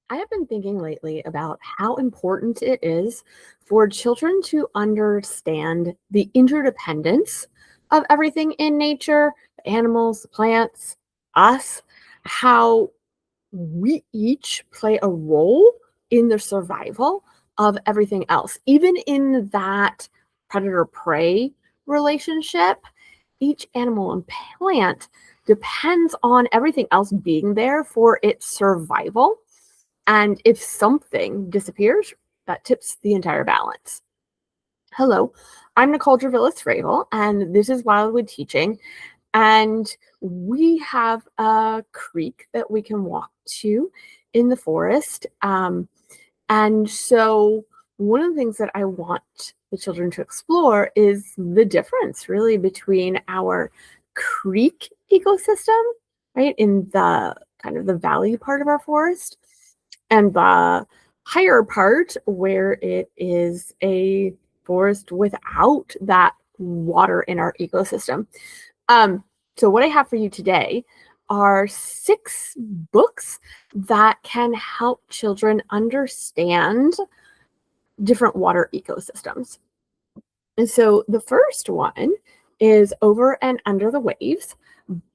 I have been thinking lately about how important it is for children to understand the interdependence of everything in nature, the animals, the plants, us, how we each play a role in the survival of everything else. Even in that predator prey relationship, each animal and plant depends on everything else being there for its survival. And if something disappears, that tips the entire balance. Hello, I'm Nicole Dravillas-Fravel, and this is Wildwood Teaching. And we have a creek that we can walk to in the forest. And so one of the things that I want the children to explore is the difference really between our creek ecosystem, right, in the kind of the valley part of our forest, and the higher part where it is a forest without that water in our ecosystem. So what I have for you today are 6 books that can help children understand different water ecosystems. And so the first one is Over and Under the Waves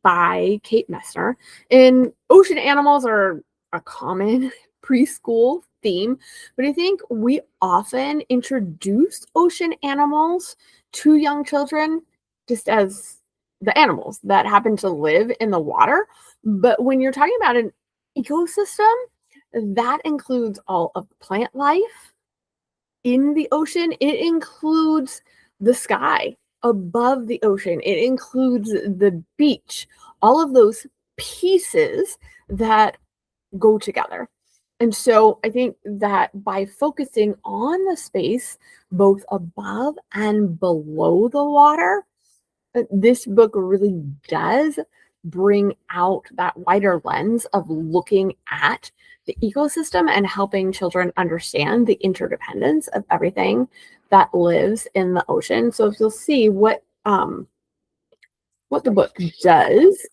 by Kate Messner. And ocean animals are a common preschool theme, but I think we often introduce ocean animals to young children just as the animals that happen to live in the water. But when you're talking about an ecosystem, that includes all of the plant life in the ocean. It includes the sky above the ocean. It includes the beach, all of those pieces that go together. And so I think that by focusing on the space both above and below the water, this book really does bring out that wider lens of looking at the ecosystem and helping children understand the interdependence of everything that lives in the ocean. So if you'll see what the book does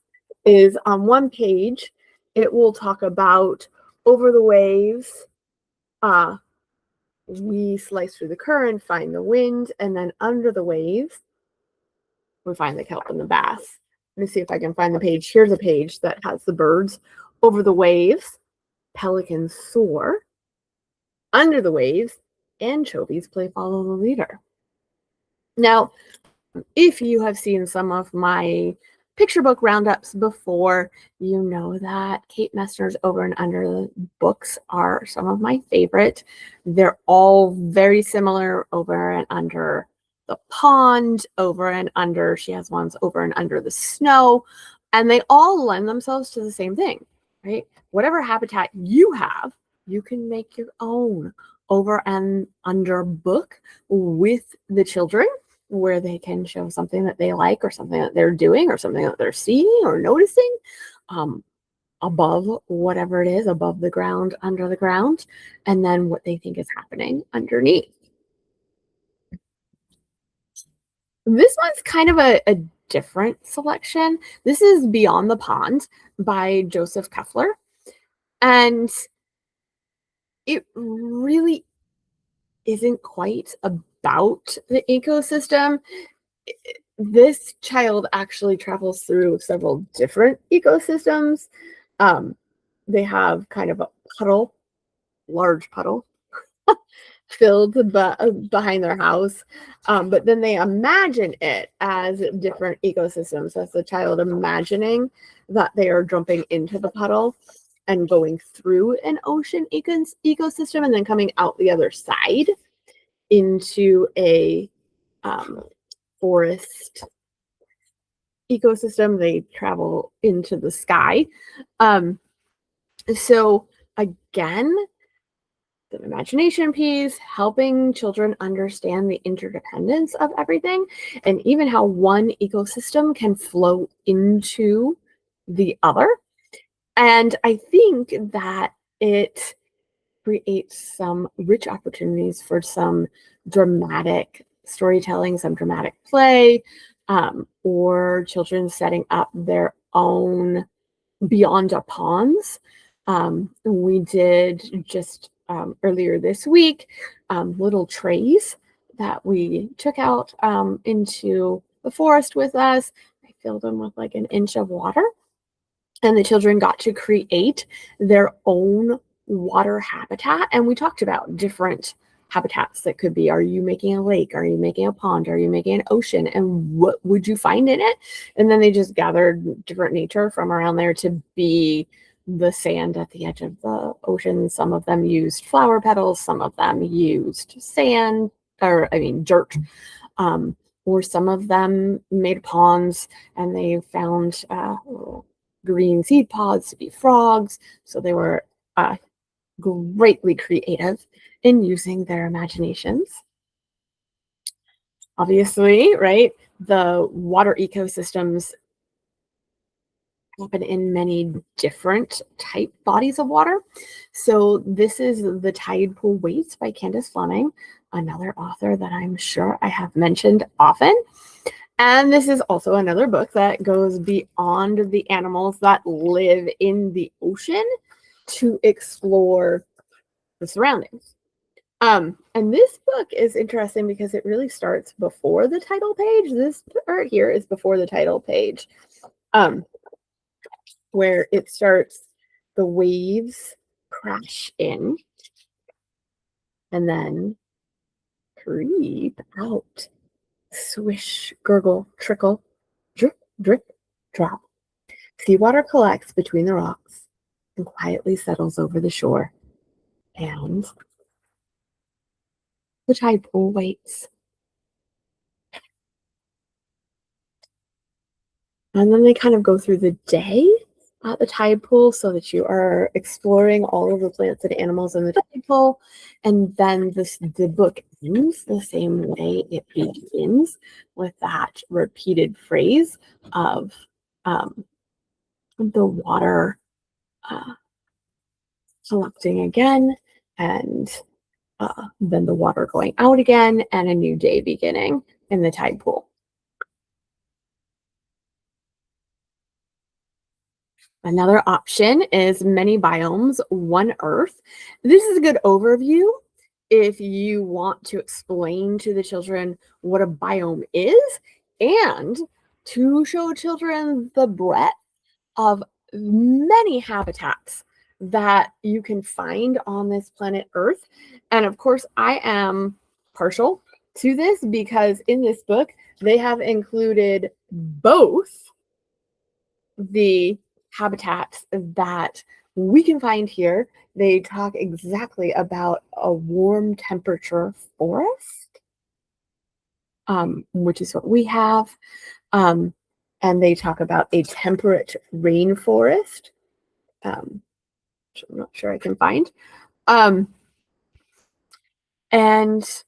is on one page, it will talk about over the waves. We slice through the current, find the wind, and then under the waves, we find the kelp and the bass. Let me see if I can find the page. Here's a page that has the birds. Over the waves, pelicans soar. Under the waves, anchovies play follow the leader. Now, if you have seen some of my picture book roundups before, you know that Kate Messner's Over and Under the books are some of my favorite. They're all very similar. Over and Under the pond, Over and Under, she has ones Over and Under the snow, and they all lend themselves to the same thing, right? Whatever habitat you have, you can make your own Over and Under book with the children, where they can show something that they like or something that they're doing or something that they're seeing or noticing above whatever it is, above the ground, under the ground, and then what they think is happening underneath. This one's kind of a different selection. This is Beyond the Pond by Joseph Keffler. And it really isn't quite about the ecosystem. This child actually travels through several different ecosystems. They have kind of a puddle, large puddle, filled behind their house. But then they imagine it as different ecosystems. That's the child imagining that they are jumping into the puddle and going through an ocean ecosystem and then coming out the other side into a forest ecosystem. They travel into the sky. So again, the imagination piece, helping children understand the interdependence of everything, and even how one ecosystem can flow into the other. And I think that it creates some rich opportunities for some dramatic storytelling, some dramatic play, or children setting up their own beyond a ponds We did just earlier this week little trays that we took out into the forest with us. I filled them with like an inch of water, and the children got to create their own water habitat. And we talked about different habitats that could be, are you making a lake? Are you making a pond? Are you making an ocean? And what would you find in it? And then they just gathered different nature from around there to be the sand at the edge of the ocean. Some of them used flower petals, some of them used sand, or I mean dirt. Um, or some of them made ponds, and they found green seed pods to be frogs. So they were greatly creative in using their imaginations. Obviously, right? The water ecosystems happen in many different type bodies of water. So this is The Tide Pool Waits by Candace Fleming, another author that I'm sure I have mentioned often. And this is also another book that goes beyond the animals that live in the ocean to explore the surroundings. And this book is interesting because it really starts before the title page. This part here is before the title page, where it starts, the waves crash in and then creep out. Swish, gurgle, trickle, drip, drip, drop. Seawater collects between the rocks and quietly settles over the shore. And the tide pool waits. And then they kind of go through the day at the tide pool so that you are exploring all of the plants and animals in the tide pool. And then the book ends the same way it begins, with that repeated phrase of the water collecting again, and then the water going out again, and a new day beginning in the tide pool. Another option is Many Biomes, One Earth. This is a good overview if you want to explain to the children what a biome is, and to show children the breadth of many habitats that you can find on this planet Earth. And of course, I am partial to this because in this book, they have included both the habitats that we can find here. They talk exactly about a warm temperature forest, which is what we have. And they talk about a temperate rainforest, which I'm not sure I can find. And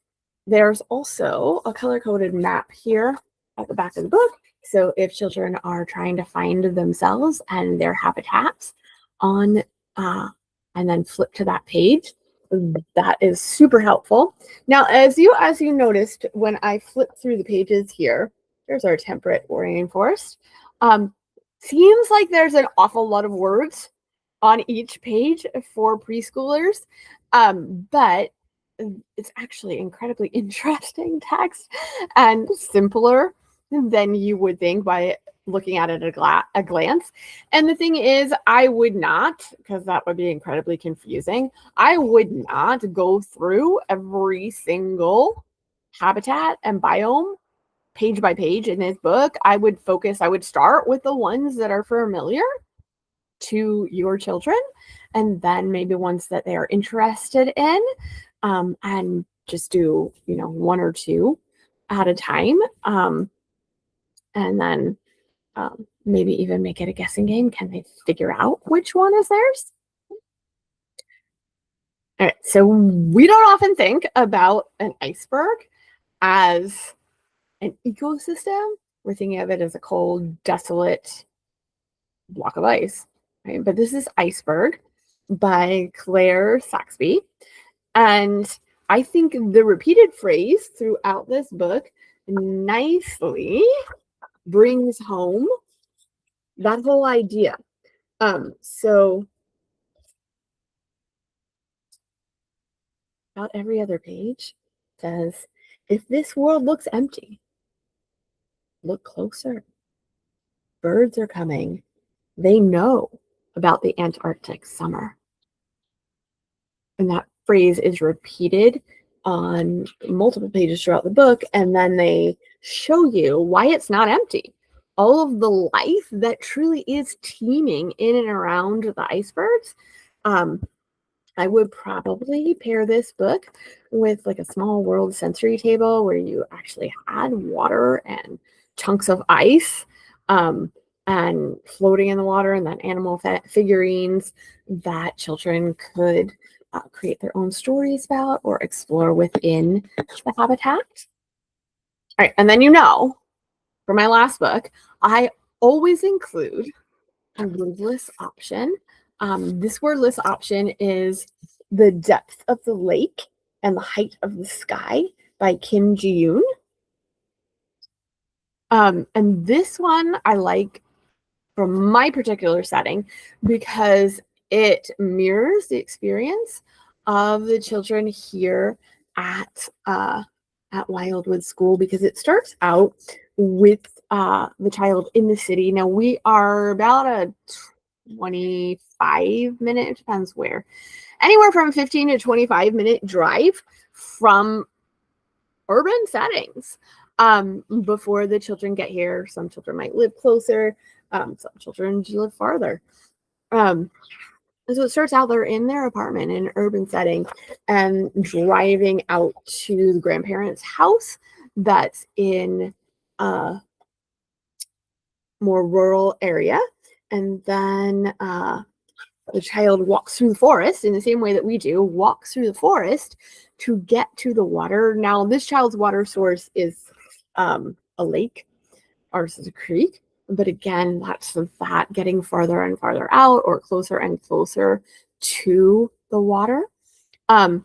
there's also a color-coded map here at the back of the book. So if children are trying to find themselves and their habitats on, and then flip to that page, that is super helpful. Now, as you noticed, when I flip through the pages here, there's our temperate rainforest. Seems like there's an awful lot of words on each page for preschoolers, but it's actually incredibly interesting text and simpler than you would think by looking at it at a glance. And the thing is, I would not, because that would be incredibly confusing, I would not go through every single habitat and biome page by page in this book. I would start with the ones that are familiar to your children, and then maybe ones that they are interested in, and just do one or two at a time, and then maybe even make it a guessing game. Can they figure out which one is theirs? All right, so we don't often think about an iceberg as an ecosystem. We're thinking of it as a cold, desolate block of ice, right? But this is Iceberg by Claire Saxby. And I think the repeated phrase throughout this book nicely brings home that whole idea. So about every other page says, if this world looks empty, look closer. Birds are coming. They know about the Antarctic summer. And that phrase is repeated on multiple pages throughout the book. And then they show you why it's not empty. All of the life that truly is teeming in and around the icebergs. I would probably pair this book with like a small world sensory table where you actually had water and chunks of ice and floating in the water, and then animal figurines that children could create their own stories about or explore within the habitat. All right, and then for my last book, I always include a wordless option. This wordless option is The Depth of the Lake and the Height of the Sky by Kim Ji-yoon. And this one I like for my particular setting because it mirrors the experience of the children here at Wildwood School, because it starts out with the child in the city. Now we are about a 25-minute, it depends where, anywhere from 15 to 25-minute drive from urban settings before the children get here. Some children might live closer, some children live farther. So it starts out, they're in their apartment in an urban setting and driving out to the grandparents' house that's in a more rural area. And then the child walks through the forest in the same way that we do, walks through the forest to get to the water. Now, this child's water source is a lake, ours is a creek. But again, that's that getting farther and farther out or closer and closer to the water. And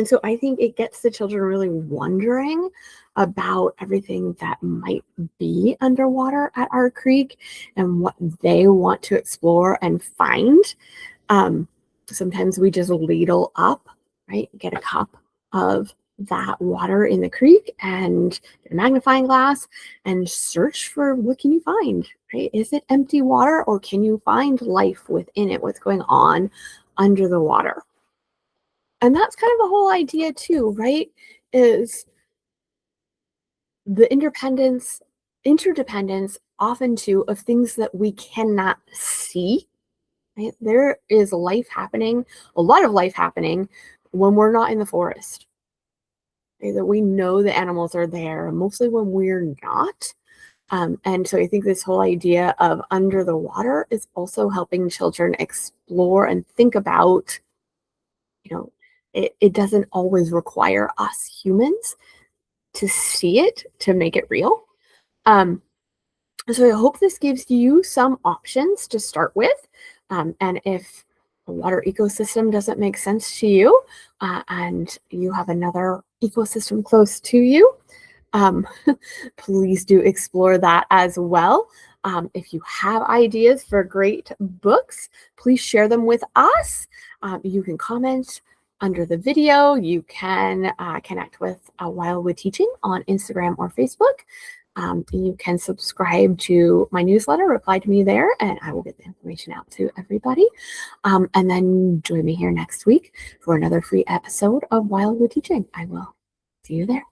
so I think it gets the children really wondering about everything that might be underwater at our creek and what they want to explore and find. Sometimes we just ladle up, right? Get a cup of that water in the creek and get a magnifying glass and search for what can you find, right? Is it empty water, or can you find life within it? What's going on under the water? And that's kind of the whole idea too, right? Is the interdependence often too of things that we cannot see, right? There is life happening, a lot of life happening when we're not in the forest. Right? That we know the animals are there, mostly when we're not. And so I think this whole idea of under the water is also helping children explore and think about, it doesn't always require us humans to see it to make it real. So I hope this gives you some options to start with. And if the water ecosystem doesn't make sense to you and you have another ecosystem close to you, please do explore that as well. If you have ideas for great books, please share them with us. You can comment under the video. You can connect with Wildwood Teaching on Instagram or Facebook. You can subscribe to my newsletter, reply to me there, and I will get the information out to everybody. And then join me here next week for another free episode of Wildwood Teaching. I will see you there.